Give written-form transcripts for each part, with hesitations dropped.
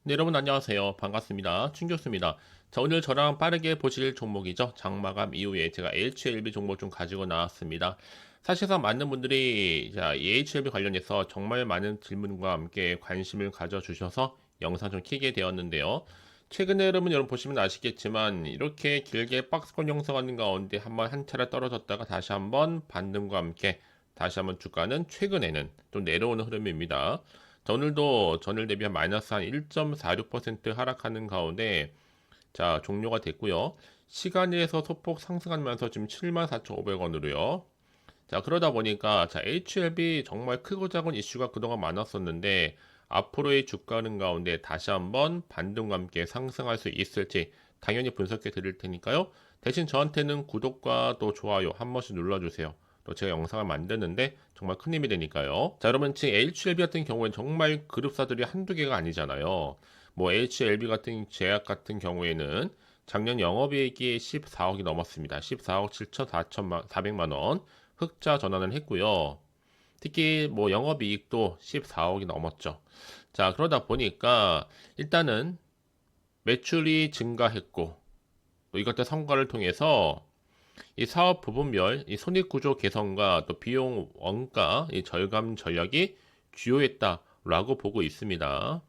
네, 여러분 안녕하세요. 반갑습니다. 충교수입니다. 자, 오늘 저랑 빠르게 보실 종목이죠. 장마감 이후에 제가 HLB 종목 좀 가지고 나왔습니다. 사실상 많은 분들이 이 HLB 관련해서 정말 많은 질문과 함께 관심을 가져주셔서 영상 좀 키게 되었는데요. 최근에 여러분 보시면 아시겠지만 이렇게 길게 박스권 형성하는 가운데 한번 한 차례 떨어졌다가 다시 한번 반등과 함께 다시 한번 주가는 최근에는 좀 내려오는 흐름입니다. 자, 오늘도 전일 대비 한 마이너스 한 1.46% 하락하는 가운데 종료가 됐고요. 시간에서 소폭 상승하면서 지금 74,500원으로요. 자, 그러다 보니까 HLB 정말 크고 작은 이슈가 그동안 많았었는데 앞으로의 주가는 가운데 다시 한번 반등과 함께 상승할 수 있을지 당연히 분석해 드릴 테니까요. 대신 저한테는 구독과 또 좋아요 한 번씩 눌러주세요. 또 제가 영상을 만드는데 정말 큰 힘이 되니까요. 자, 여러분 지금 HLB 같은 경우에는 정말 그룹사들이 한두 개가 아니잖아요. 뭐 HLB 같은 제약 같은 경우에는 작년 영업이익이 14억이 넘었습니다. 14억 7천4백만 원 흑자 전환을 했고요. 특히 뭐 영업이익도 14억이 넘었죠. 자, 그러다 보니까 일단은 매출이 증가했고 또 이것들 성과를 통해서 이 사업 부분별 이 손익구조 개선과 또 비용 원가 이 절감 전략이 주요했다라고 보고 있습니다.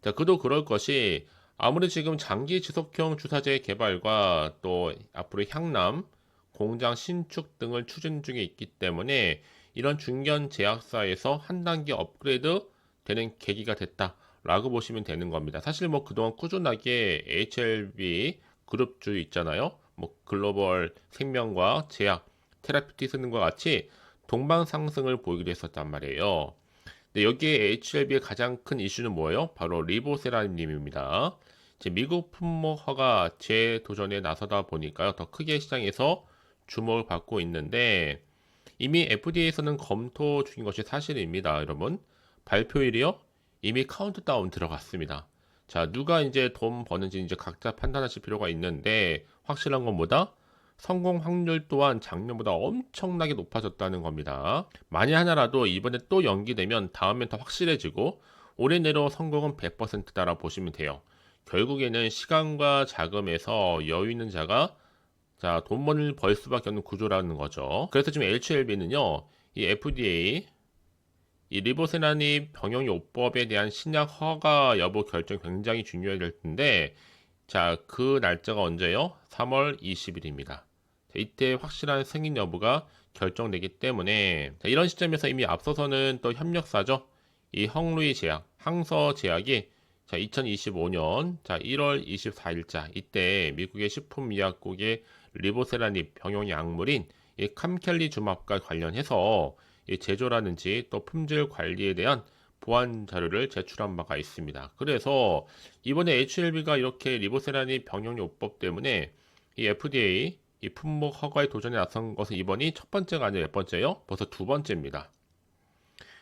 자, 그도 그럴 것이 아무리 지금 장기 지속형 주사제 개발과 또 앞으로 향남 공장 신축 등을 추진 중에 있기 때문에 이런 중견 제약사에서 한 단계 업그레이드 되는 계기가 됐다라고 보시면 되는 겁니다. 사실 뭐 그동안 꾸준하게 HLB 그룹주 있잖아요. 뭐 글로벌 생명과 제약, 테라피utics과 같이 동방 상승을 보이기도 했었단 말이에요. 네, 여기에 HLB의 가장 큰 이슈는 뭐예요? 바로 리보세라님입니다. 미국 품목 허가 재도전에 나서다 보니까요, 더 크게 시장에서 주목을 받고 있는데 이미 FDA에서는 검토 중인 것이 사실입니다, 여러분. 발표일이요? 이미 카운트다운 들어갔습니다. 자, 누가 이제 돈 버는지 이제 각자 판단하실 필요가 있는데 확실한 건 뭐다? 성공 확률 또한 작년보다 엄청나게 높아졌다는 겁니다. 만에 하나라도 이번에 또 연기되면 다음엔 더 확실해지고 올해 내로 성공은 100%다라 보시면 돼요. 결국에는 시간과 자금에서 여유 있는 자가 돈을 벌 수밖에 없는 구조라는 거죠. 그래서 지금 HLB는요, 이 FDA, 이 리보세라닙 병용요법에 대한 신약 허가 여부 결정 굉장히 중요할 텐데, 그 날짜가 언제요? 3월 20일입니다. 이때 확실한 승인 여부가 결정되기 때문에 이런 시점에서 이미 앞서서는 또 협력사죠. 이 헝루이 제약, 항서제약이 2025년 1월 24일자 이때 미국의 식품의약국의 리보세라닙 병용 약물인 이 캄켈리주맙과 관련해서 이 제조라든지 또 품질 관리에 대한 보안 자료를 제출한 바가 있습니다. 그래서 이번에 HLB가 이렇게 리보세라닙 병용요법 때문에 이 FDA 이 품목 허가에 도전에 나선 것은 이번이 첫 번째가 아니라 몇 번째요? 벌써 두 번째입니다.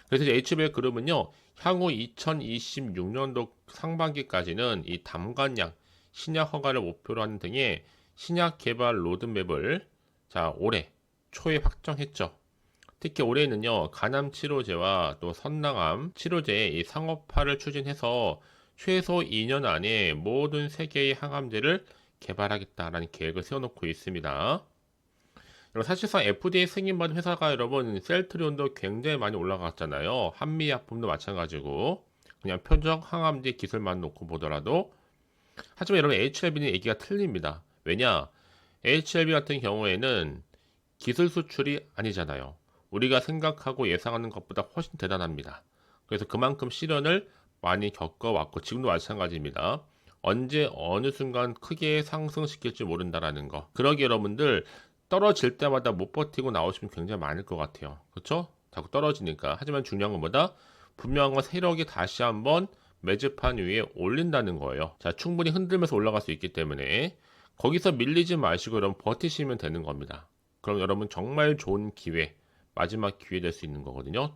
그래서 HBL 그룹은요, 향후 2026년도 상반기까지는 이 담관약, 신약 허가를 목표로 하는 등의 신약 개발 로드맵을 올해 초에 확정했죠. 특히 올해는요, 간암 치료제와 또 선낭암 치료제의 이 상업화를 추진해서 최소 2년 안에 모든 세계의 항암제를 개발하겠다라는 계획을 세워놓고 있습니다. 사실상 FDA 승인받은 회사가 여러분 셀트리온도 굉장히 많이 올라갔잖아요. 한미약품도 마찬가지고 그냥 표적 항암제 기술만 놓고 보더라도 하지만 여러분 HLB는 얘기가 틀립니다. 왜냐? HLB 같은 경우에는 기술 수출이 아니잖아요. 우리가 생각하고 예상하는 것보다 훨씬 대단합니다. 그래서 그만큼 시련을 많이 겪어왔고 지금도 마찬가지입니다. 언제 어느 순간 크게 상승시킬지 모른다라는 거. 그러기 여러분들 떨어질 때마다 못 버티고 나오시면 굉장히 많을 것 같아요. 그렇죠? 자꾸 떨어지니까. 하지만 중요한 건 뭐다? 분명한 건 세력이 다시 한번 매집판 위에 올린다는 거예요. 충분히 흔들면서 올라갈 수 있기 때문에 거기서 밀리지 마시고 여러분 버티시면 되는 겁니다. 그럼 여러분 정말 좋은 기회, 마지막 기회 될 수 있는 거거든요.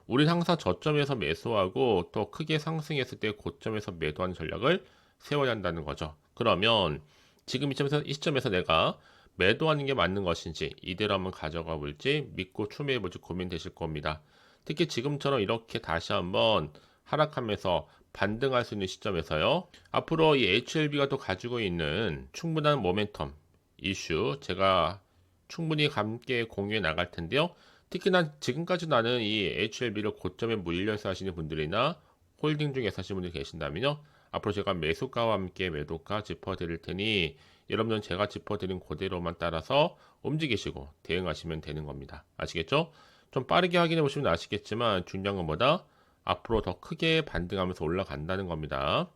우린 항상 저점에서 매수하고 또 크게 상승했을 때 고점에서 매도하는 전략을 세워야 한다는 거죠. 그러면 지금 이 시점에서 내가 매도하는 게 맞는 것인지 이대로 한번 가져가 볼지 믿고 추매해 볼지 고민되실 겁니다. 특히 지금처럼 이렇게 다시 한번 하락하면서 반등할 수 있는 시점에서요. 앞으로 이 HLB가 또 가지고 있는 충분한 모멘텀 이슈 제가 충분히 함께 공유해 나갈 텐데요. 특히나 지금까지 나는 이 HLB를 고점에 물려서 하시는 분들이나 홀딩 중에서 하시는 분들이 계신다면요. 앞으로 제가 매수가와 함께 매도가 짚어드릴 테니 여러분은 제가 짚어드린 그대로만 따라서 움직이시고 대응하시면 되는 겁니다. 아시겠죠? 좀 빠르게 확인해 보시면 아시겠지만 중요한 건 뭐다? 앞으로 더 크게 반등하면서 올라간다는 겁니다.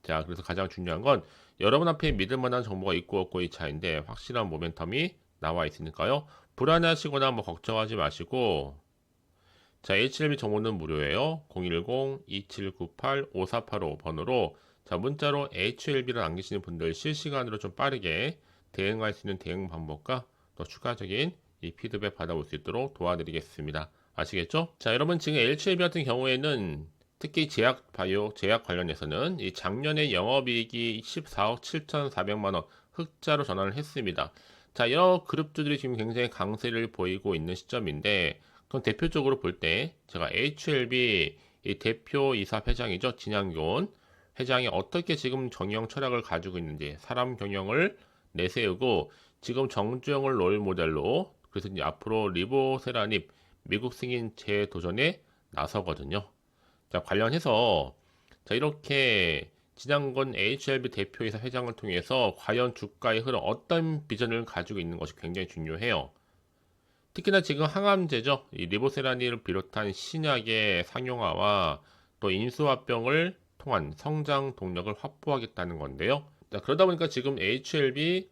자, 그래서 가장 중요한 건 여러분 앞에 믿을 만한 정보가 있고 없고의 차이인데 확실한 모멘텀이 나와 있으니까요. 불안해하시거나 뭐 걱정하지 마시고 자, HLB 정보는 무료예요. 010-2798-5485 번호로 자, 문자로 HLB를 남기시는 분들 실시간으로 좀 빠르게 대응할 수 있는 대응 방법과 또 추가적인 이 피드백 받아볼 수 있도록 도와드리겠습니다. 아시겠죠? 자, 여러분 지금 HLB 같은 경우에는 특히 제약 바이오 제약 관련해서는 이 작년에 영업이익이 14억 7,400만 원 흑자로 전환을 했습니다. 자, 여러 그룹주들이 지금 굉장히 강세를 보이고 있는 시점인데 그럼 대표적으로 볼 때 제가 HLB 이 대표이사 회장이죠. 진양균 회장이 어떻게 지금 경영 철학을 가지고 있는지 사람 경영을 내세우고 지금 정주영을 롤 모델로 그래서 이제 앞으로 리보세라닙 미국 승인 재도전에 나서거든요. 자, 관련해서 자, 이렇게 진양건 HLB 대표이사 회장을 통해서 과연 주가의 흐름 어떤 비전을 가지고 있는 것이 굉장히 중요해요. 특히나 지금 항암제죠. 이 리보세라닌을 비롯한 신약의 상용화와 또 인수합병을 통한 성장 동력을 확보하겠다는 건데요. 자, 그러다 보니까 지금 HLB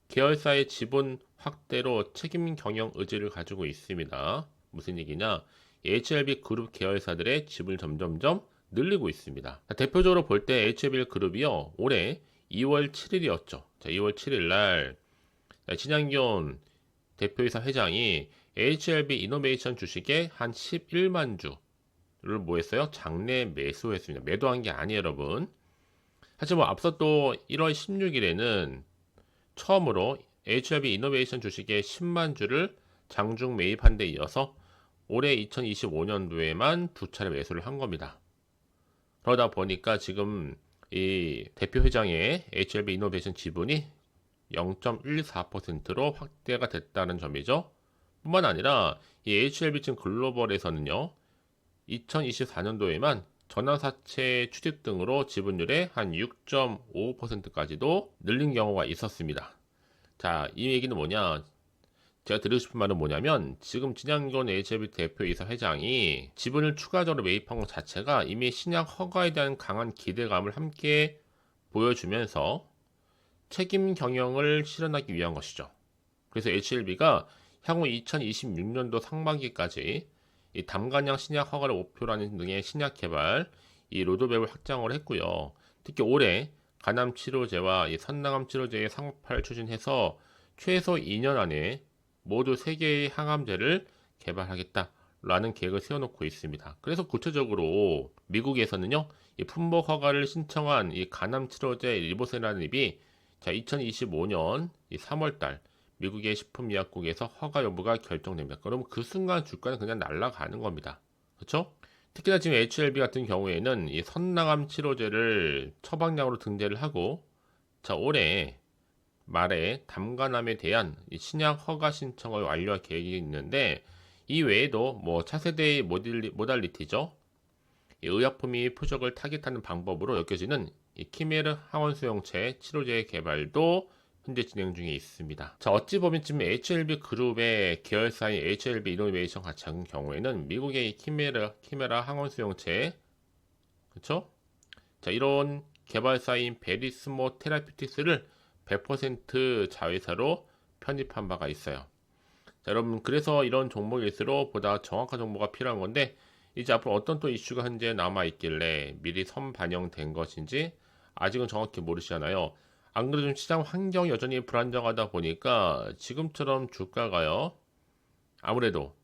계열사의 지분 확대로 책임 경영 의지를 가지고 있습니다. 무슨 얘기냐? HLB 그룹 계열사들의 지분을 점점점 늘리고 있습니다. 자, 대표적으로 볼 때 HLB 그룹이요. 올해 2월 7일이었죠. 자, 2월 7일 날 진양균 대표이사 회장이 HLB 이노베이션 주식에 한 11만 주를 뭐 했어요? 장내 매수했습니다. 매도한 게 아니에요, 여러분. 사실 뭐 앞서 또 1월 16일에는 처음으로 HLB 이노베이션 주식에 10만 주를 장중 매입한 데 이어서 올해 2025년도에만 두 차례 매수를 한 겁니다. 그러다 보니까 지금 이 대표 회장의 HLB 이노베이션 지분이 0.14%로 확대가 됐다는 점이죠. 뿐만 아니라 이 HLB 층 글로벌에서는요. 2024년도에만 전환사채 취득 등으로 지분율의 한 6.5%까지도 늘린 경우가 있었습니다. 자, 이 얘기는 뭐냐? 제가 드리고 싶은 말은 뭐냐면 지금 진양건 HLB 대표이사 회장이 지분을 추가적으로 매입한 것 자체가 이미 신약 허가에 대한 강한 기대감을 함께 보여주면서 책임 경영을 실현하기 위한 것이죠. 그래서 HLB가 향후 2026년도 상반기까지 이 담간형 신약 허가를 목표로 하는 등의 신약 개발, 이 로드맵을 확장을 했고요. 특히 올해 간암 치료제와 이 선낭암 치료제의 상업화를 추진해서 최소 2년 안에 모두 3개의 항암제를 개발하겠다라는 계획을 세워놓고 있습니다. 그래서 구체적으로 미국에서는요, 이 품목 허가를 신청한 이 간암 치료제 리보세라닙이 자, 2025년 3월달 미국의 식품의약국에서 허가 여부가 결정됩니다. 그럼 그 순간 주가는 그냥 날아가는 겁니다. 그렇죠? 특히나 지금 HLB 같은 경우에는 이 선낭암 치료제를 처방약으로 등재를 하고 자, 올해 말에 담간암에 대한 이 신약 허가 신청을 완료할 계획이 있는데 이 외에도 뭐 차세대의 모달리티죠. 이 의약품이 표적을 타깃하는 방법으로 여겨지는 이 키메르 항원 수용체 치료제 개발도 현재 진행 중에 있습니다. 자, 어찌 보면 지금 HLB 그룹의 계열사인 HLB 이노베이션 같은 경우에는 미국의 이 키메라 항원 수용체, 그렇죠? 자, 이런 개발사인 베리스모 테라피틱스를 100% 자회사로 편입한 바가 있어요. 자, 여러분, 그래서 이런 종목일수록 보다 정확한 정보가 필요한 건데 이제 앞으로 어떤 또 이슈가 현재 남아 있길래 미리 선반영된 것인지 아직은 정확히 모르시잖아요. 안 그래도 좀 시장 환경이 여전히 불안정하다 보니까 지금처럼 주가가요. 아무래도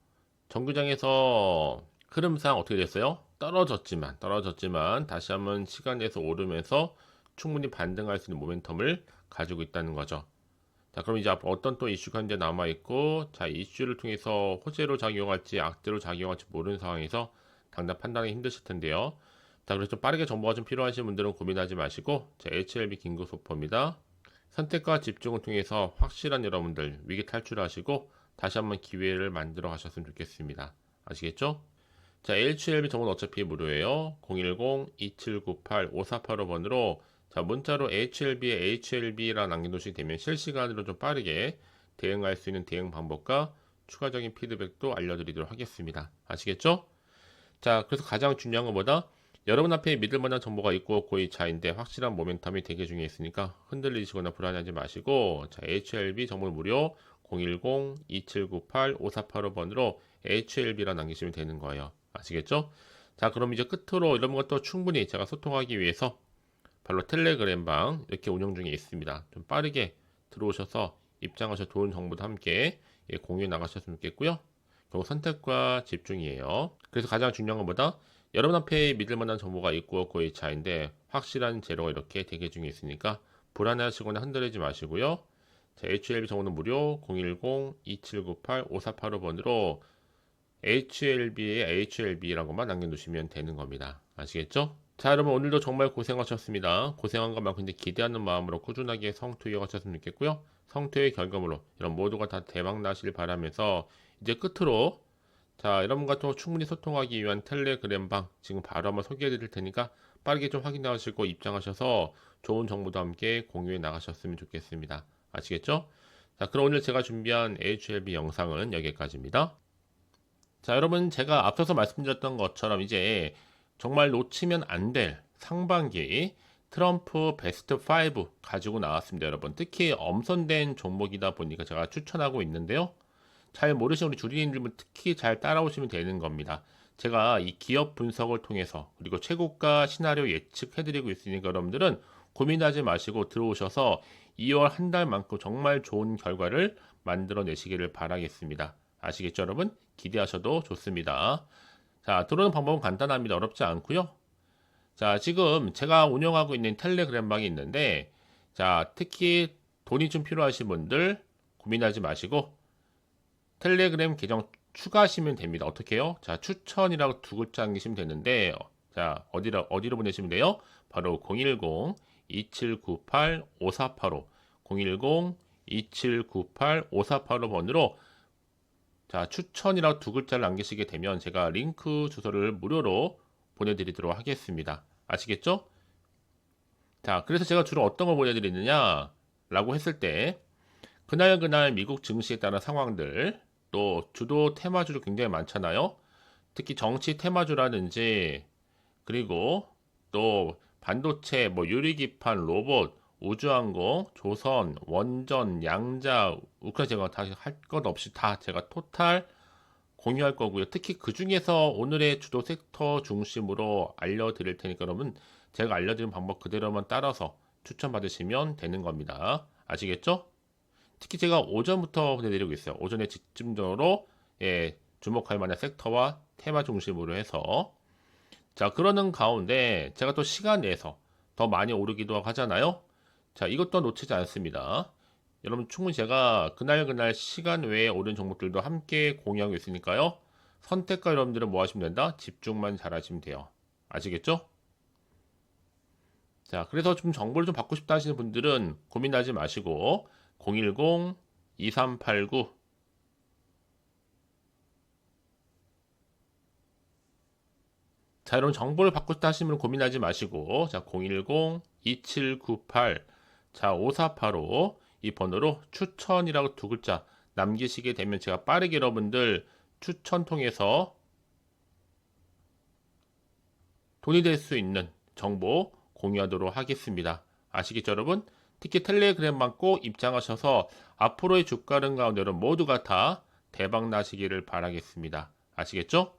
정규장에서 흐름상 어떻게 됐어요? 떨어졌지만 다시 한번 시간 내서 오르면서 충분히 반등할 수 있는 모멘텀을 가지고 있다는 거죠. 자, 그럼 이제 앞으로 어떤 또 이슈가 현재 남아 있고, 자, 이슈를 통해서 호재로 작용할지 악재로 작용할지 모르는 상황에서 당장 판단하기 힘드실 텐데요. 자, 그래서 좀 빠르게 정보가 좀 필요하신 분들은 고민하지 마시고, 자, HLB 긴급 속보입니다. 선택과 집중을 통해서 확실한 여러분들 위기 탈출하시고 다시 한번 기회를 만들어 가셨으면 좋겠습니다. 아시겠죠? 자, HLB 정보는 어차피 무료예요. 010-2798-5485번으로 자, 문자로 HLB에 HLB라 남겨놓으시게 되면 실시간으로 좀 빠르게 대응할 수 있는 대응 방법과 추가적인 피드백도 알려드리도록 하겠습니다. 아시겠죠? 자, 그래서 가장 중요한 것보다 여러분 앞에 믿을 만한 정보가 있고 없고 이 차인데 확실한 모멘텀이 되게 중요했으니까 흔들리시거나 불안하지 마시고 자, HLB 정보 무료 010-2798-5485번으로 HLB라 남기시면 되는 거예요. 아시겠죠? 자, 그럼 이제 끝으로 이런 것도 충분히 제가 소통하기 위해서 바로 텔레그램 방 이렇게 운영 중에 있습니다. 좀 빠르게 들어오셔서 입장하셔서 좋은 정보도 함께 공유해 나가셨으면 좋겠고요. 결국 선택과 집중이에요. 그래서 가장 중요한 것보다 여러분 앞에 믿을 만한 정보가 있고 없고 의 차인데 확실한 재료가 이렇게 대기 중에 있으니까 불안해하시거나 흔들리지 마시고요. 자, HLB 정보는 무료 010-2798-5485번으로 HLB에 HLB라는 것만 남겨두시면 되는 겁니다. 아시겠죠? 자, 여러분 오늘도 정말 고생하셨습니다. 고생한 것만큼 이제 기대하는 마음으로 꾸준하게 성투 이어가셨으면 좋겠고요. 성투의 결과물로 여러분 모두가 다 대박 나시길 바라면서 이제 끝으로 자, 여러분과 또 충분히 소통하기 위한 텔레그램 방 지금 바로 한번 소개해 드릴 테니까 빠르게 좀 확인하시고 입장하셔서 좋은 정보도 함께 공유해 나가셨으면 좋겠습니다. 아시겠죠? 자, 그럼 오늘 제가 준비한 HLB 영상은 여기까지입니다. 자, 여러분 제가 앞서서 말씀드렸던 것처럼 이제 정말 놓치면 안 될 상반기 트럼프 베스트 5 가지고 나왔습니다. 여러분 특히 엄선된 종목이다 보니까 제가 추천하고 있는데요. 잘 모르시는 우리 주린이들은 특히 잘 따라오시면 되는 겁니다. 제가 이 기업 분석을 통해서 그리고 최고가 시나리오 예측해드리고 있으니까 여러분들은 고민하지 마시고 들어오셔서 2월 한 달만큼 정말 좋은 결과를 만들어내시기를 바라겠습니다. 아시겠죠 여러분? 기대하셔도 좋습니다. 자, 들어오는 방법은 간단합니다. 어렵지 않고요. 자, 지금 제가 운영하고 있는 텔레그램 방이 있는데 자, 특히 돈이 좀 필요하신 분들 고민하지 마시고 텔레그램 계정 추가하시면 됩니다. 어떻게 해요? 자, 추천이라고 두 글자 남기시면 되는데 자, 어디로 보내시면 돼요? 바로 010-2798-5485 010-2798-5485번으로 자, 추천이라고 두 글자를 남기시게 되면 제가 링크 주소를 무료로 보내드리도록 하겠습니다. 아시겠죠? 자, 그래서 제가 주로 어떤 걸 보내드리느냐 라고 했을 때 그날 미국 증시에 따른 상황들 또 주도 테마주도 굉장히 많잖아요. 특히 정치 테마주라든지 그리고 또 반도체, 뭐 유리기판, 로봇, 우주항공, 조선, 원전, 양자, 우크라이나 제가 다 할 것 없이 다 제가 토탈 공유할 거고요. 특히 그 중에서 오늘의 주도 섹터 중심으로 알려드릴 테니까 여러분 제가 알려드린 방법 그대로만 따라서 추천받으시면 되는 겁니다. 아시겠죠? 특히 제가 오전부터 보내드리고 있어요. 오전에 집중적으로 주목할 만한 섹터와 테마 중심으로 해서 자, 그러는 가운데 제가 또 시간 내에서 더 많이 오르기도 하잖아요. 자, 이것도 놓치지 않습니다. 여러분 충분히 제가 그날 시간 외에 오른 종목들도 함께 공유하고 있으니까요. 선택과 여러분들은 뭐 하시면 된다? 집중만 잘 하시면 돼요. 아시겠죠? 자, 그래서 좀 정보를 좀 받고 싶다 하시는 분들은 고민하지 마시고 010-2389 자, 여러분 정보를 받고 싶다 하시면 고민하지 마시고 자, 010-2798 자, 5485 이 번호로 추천이라고 두 글자 남기시게 되면 제가 빠르게 여러분들 추천 통해서 돈이 될 수 있는 정보 공유하도록 하겠습니다. 아시겠죠 여러분? 특히 텔레그램만 꼭 입장하셔서 앞으로의 주가는 가운데 여러분 모두가 다 대박 나시기를 바라겠습니다. 아시겠죠?